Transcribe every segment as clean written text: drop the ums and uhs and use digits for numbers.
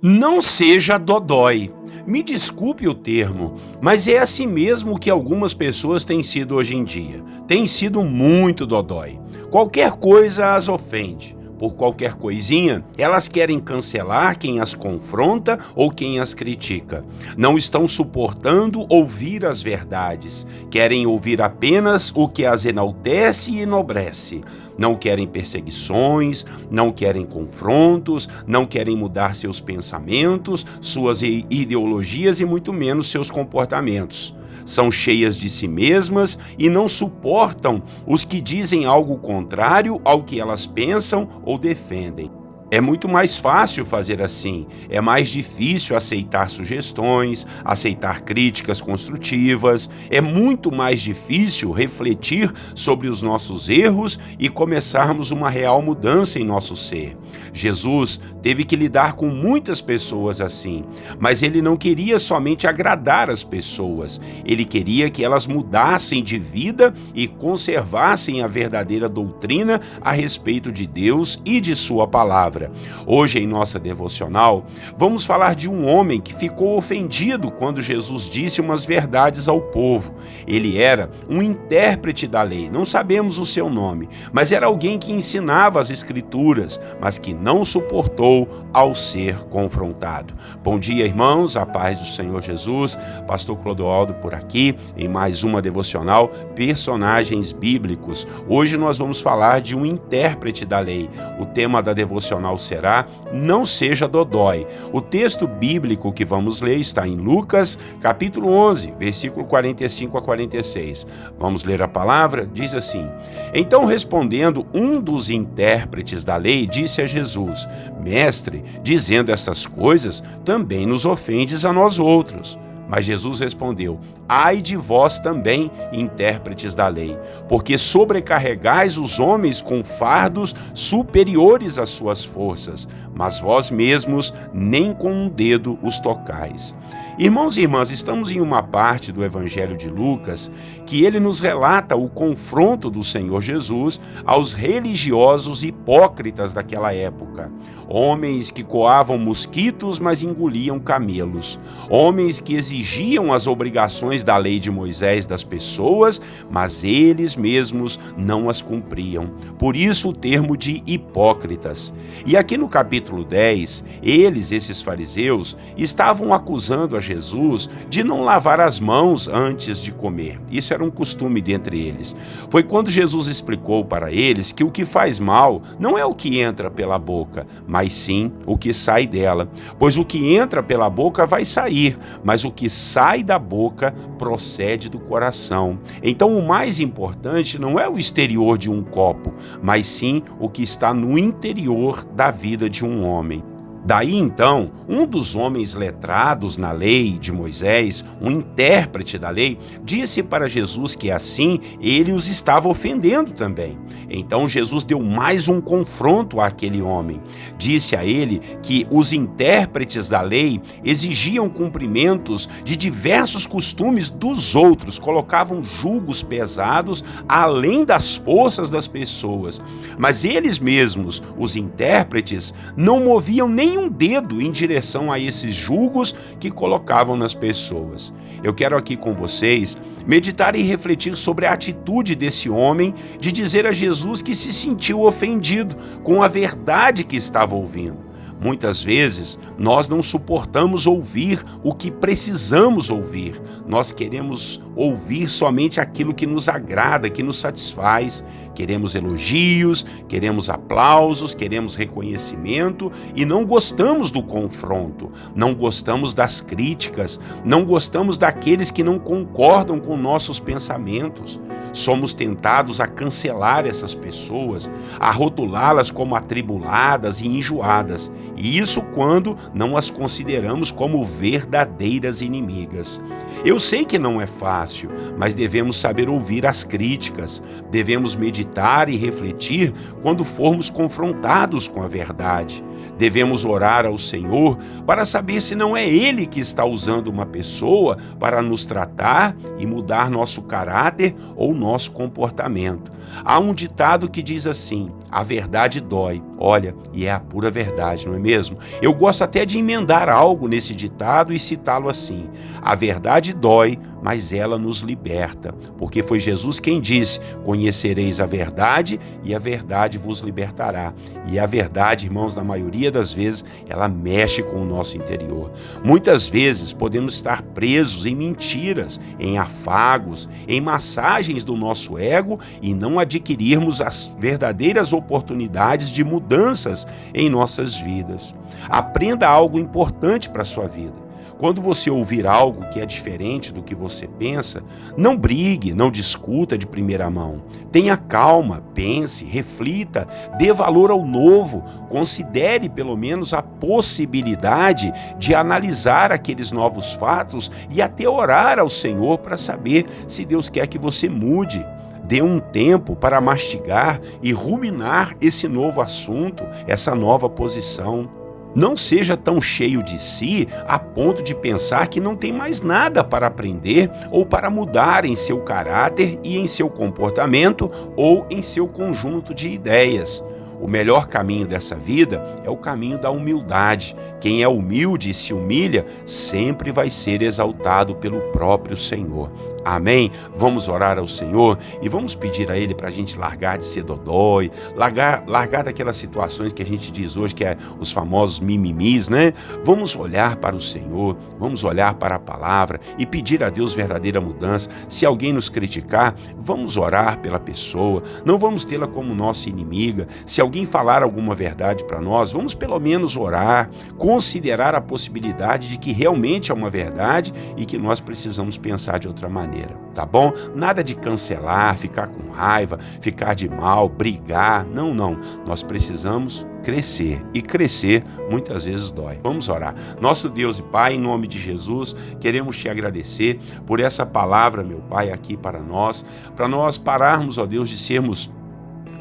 Não seja dodói. Me desculpe o termo, mas é assim mesmo que algumas pessoas têm sido hoje em dia. Têm sido muito dodói. Qualquer coisa as ofende. Por qualquer coisinha, elas querem cancelar quem as confronta ou quem as critica. Não estão suportando ouvir as verdades. Querem ouvir apenas o que as enaltece e enobrece. Não querem perseguições, não querem confrontos, não querem mudar seus pensamentos, suas ideologias e muito menos seus comportamentos. São cheias de si mesmas e não suportam os que dizem algo contrário ao que elas pensam ou defendem. É muito mais fácil fazer assim, é mais difícil aceitar sugestões, aceitar críticas construtivas, é muito mais difícil refletir sobre os nossos erros e começarmos uma real mudança em nosso ser. Jesus teve que lidar com muitas pessoas assim, mas ele não queria somente agradar as pessoas, ele queria que elas mudassem de vida e conservassem a verdadeira doutrina a respeito de Deus e de sua palavra. Hoje, em nossa devocional, vamos falar de um homem que ficou ofendido quando Jesus disse umas verdades ao povo. Ele era um intérprete da lei, não sabemos o seu nome, mas era alguém que ensinava as escrituras, mas que não suportou ao ser confrontado. Bom dia, irmãos, a paz do Senhor Jesus, pastor Clodoaldo por aqui, em mais uma devocional, personagens bíblicos. Hoje nós vamos falar de um intérprete da lei. O tema da devocional será Não seja dodói. O texto bíblico que vamos ler está em Lucas, capítulo 11, versículo 45 a 46. Vamos ler a palavra? Diz assim: Então, respondendo um dos intérpretes da lei, disse a Jesus: Mestre, dizendo estas coisas, também nos ofendes a nós outros. Mas Jesus respondeu: Ai de vós também, intérpretes da lei, porque sobrecarregais os homens com fardos superiores às suas forças, mas vós mesmos nem com um dedo os tocais. Irmãos e irmãs, estamos em uma parte do Evangelho de Lucas que ele nos relata o confronto do Senhor Jesus aos religiosos hipócritas daquela época. Homens que coavam mosquitos, mas engoliam camelos. Homens que exigiam as obrigações da lei de Moisés das pessoas, mas eles mesmos não as cumpriam. Por isso o termo de hipócritas. E aqui no capítulo 10, esses fariseus, estavam acusando a Jesus de não lavar as mãos antes de comer. Isso era um costume dentre eles. Foi quando Jesus explicou para eles que o que faz mal não é o que entra pela boca, mas sim o que sai dela. Pois o que entra pela boca vai sair, mas o que sai da boca procede do coração. Então o mais importante não é o exterior de um copo, mas sim o que está no interior da vida de um homem. Daí então, um dos homens letrados na lei de Moisés, um intérprete da lei, disse para Jesus que assim ele os estava ofendendo também. Então Jesus deu mais um confronto àquele homem. Disse a ele que os intérpretes da lei exigiam cumprimentos de diversos costumes dos outros, colocavam julgos pesados além das forças das pessoas. Mas eles mesmos, os intérpretes, não moviam nenhum dedo em direção a esses julgos que colocavam nas pessoas. Eu quero aqui com vocês meditar e refletir sobre a atitude desse homem de dizer a Jesus que se sentiu ofendido com a verdade que estava ouvindo. Muitas vezes, nós não suportamos ouvir o que precisamos ouvir. Nós queremos ouvir somente aquilo que nos agrada, que nos satisfaz. Queremos elogios, queremos aplausos, queremos reconhecimento e não gostamos do confronto, não gostamos das críticas, não gostamos daqueles que não concordam com nossos pensamentos. Somos tentados a cancelar essas pessoas, a rotulá-las como atribuladas e enjoadas. E isso quando não as consideramos como verdadeiras inimigas. Eu sei que não é fácil, mas devemos saber ouvir as críticas, devemos meditar e refletir quando formos confrontados com a verdade. Devemos orar ao Senhor para saber se não é Ele que está usando uma pessoa para nos tratar e mudar nosso caráter ou nosso comportamento. Há um ditado que diz assim: a verdade dói. Olha, e é a pura verdade, não é mesmo? Eu gosto até de emendar algo nesse ditado e citá-lo assim: a verdade dói, mas ela nos liberta, porque foi Jesus quem disse: conhecereis a verdade e a verdade vos libertará. E a verdade, irmãos, na maioria das vezes, ela mexe com o nosso interior. Muitas vezes podemos estar presos em mentiras, em afagos, em massagens do nosso ego e não adquirirmos as verdadeiras oportunidades de mudanças em nossas vidas. Aprenda algo importante para a sua vida. Quando você ouvir algo que é diferente do que você pensa, não brigue, não discuta de primeira mão. Tenha calma, pense, reflita, dê valor ao novo, considere pelo menos a possibilidade de analisar aqueles novos fatos e até orar ao Senhor para saber se Deus quer que você mude. Dê um tempo para mastigar e ruminar esse novo assunto, essa nova posição. Não seja tão cheio de si a ponto de pensar que não tem mais nada para aprender ou para mudar em seu caráter e em seu comportamento ou em seu conjunto de ideias. O melhor caminho dessa vida é o caminho da humildade. Quem é humilde e se humilha sempre vai ser exaltado pelo próprio Senhor. Amém? Vamos orar ao Senhor e vamos pedir a Ele para a gente largar de ser dodói, largar daquelas situações que a gente diz hoje que é os famosos mimimis, né? Vamos olhar para o Senhor, vamos olhar para a palavra e pedir a Deus verdadeira mudança. Se alguém nos criticar, vamos orar pela pessoa, não vamos tê-la como nossa inimiga. Se alguém falar alguma verdade para nós, vamos pelo menos orar, considerar a possibilidade de que realmente é uma verdade e que nós precisamos pensar de outra maneira. Tá bom? Nada de cancelar, ficar com raiva, ficar de mal, brigar. Não. Nós precisamos crescer. E crescer muitas vezes dói. Vamos orar. Nosso Deus e Pai, em nome de Jesus, queremos te agradecer por essa palavra, meu Pai, aqui para nós pararmos, ó Deus, de sermos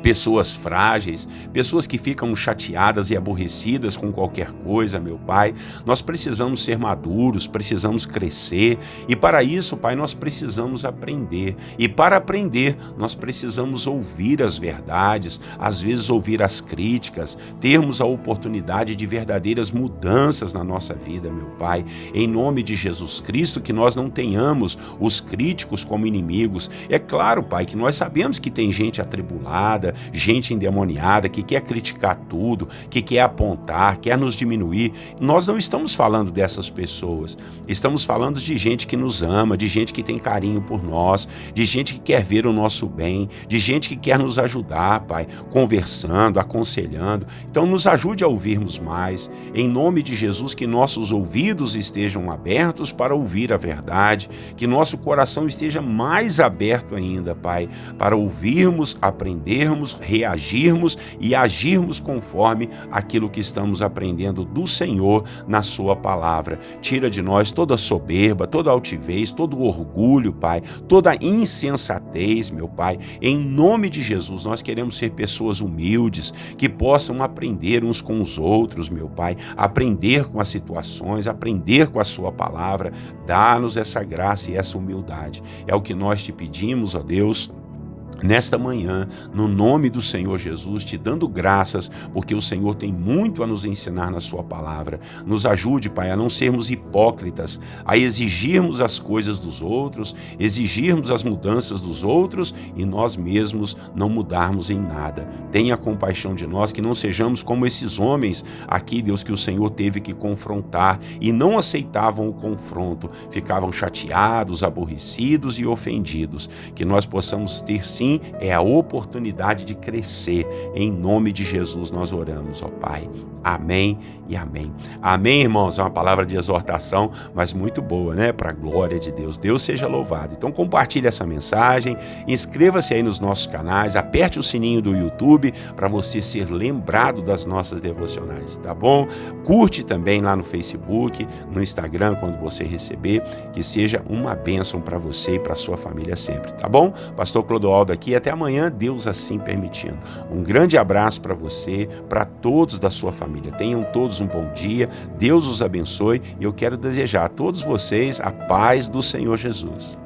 pessoas frágeis, pessoas que ficam chateadas e aborrecidas com qualquer coisa, meu Pai. Nós precisamos ser maduros, precisamos crescer e para isso, Pai, nós precisamos aprender. E para aprender, nós precisamos ouvir as verdades, às vezes ouvir as críticas, termos a oportunidade de verdadeiras mudanças na nossa vida, meu Pai. Em nome de Jesus Cristo, que nós não tenhamos os críticos como inimigos. É claro, Pai, que nós sabemos que tem gente atribulada, gente endemoniada, que quer criticar tudo, que quer apontar, quer nos diminuir. Nós não estamos falando dessas pessoas. Estamos falando de gente que nos ama, de gente que tem carinho por nós, de gente que quer ver o nosso bem, de gente que quer nos ajudar, Pai, conversando, aconselhando. Então nos ajude a ouvirmos mais. Em nome de Jesus, que nossos ouvidos estejam abertos para ouvir a verdade, que nosso coração esteja mais aberto ainda, Pai, para ouvirmos, aprendermos, reagirmos e agirmos conforme aquilo que estamos aprendendo do Senhor na sua palavra. Tira de nós toda soberba, toda altivez, todo orgulho, Pai, toda insensatez, meu Pai. Em nome de Jesus, nós queremos ser pessoas humildes, que possam aprender uns com os outros, meu Pai, aprender com as situações, aprender com a sua palavra. Dá-nos essa graça e essa humildade. É o que nós te pedimos, ó Deus, nesta manhã, no nome do Senhor Jesus, te dando graças, porque o Senhor tem muito a nos ensinar na sua palavra. Nos ajude, Pai, a não sermos hipócritas, a exigirmos as coisas dos outros, exigirmos as mudanças dos outros e nós mesmos não mudarmos em nada. Tenha compaixão de nós, que não sejamos como esses homens aqui, Deus, que o Senhor teve que confrontar e não aceitavam o confronto, ficavam chateados, aborrecidos e ofendidos. Que nós possamos ter sim é a oportunidade de crescer. Em nome de Jesus nós oramos, ó Pai. Amém e amém. Amém, irmãos? É uma palavra de exortação, mas muito boa, né? Para a glória de Deus. Deus seja louvado. Então compartilhe essa mensagem, inscreva-se aí nos nossos canais, aperte o sininho do YouTube para você ser lembrado das nossas devocionais, tá bom? Curte também lá no Facebook, no Instagram, quando você receber, que seja uma bênção para você e para sua família sempre, tá bom? Pastor Clodoaldo aqui, até amanhã, Deus assim permitindo. Um grande abraço para você, para todos da sua família. Tenham todos um bom dia, Deus os abençoe e eu quero desejar a todos vocês a paz do Senhor Jesus.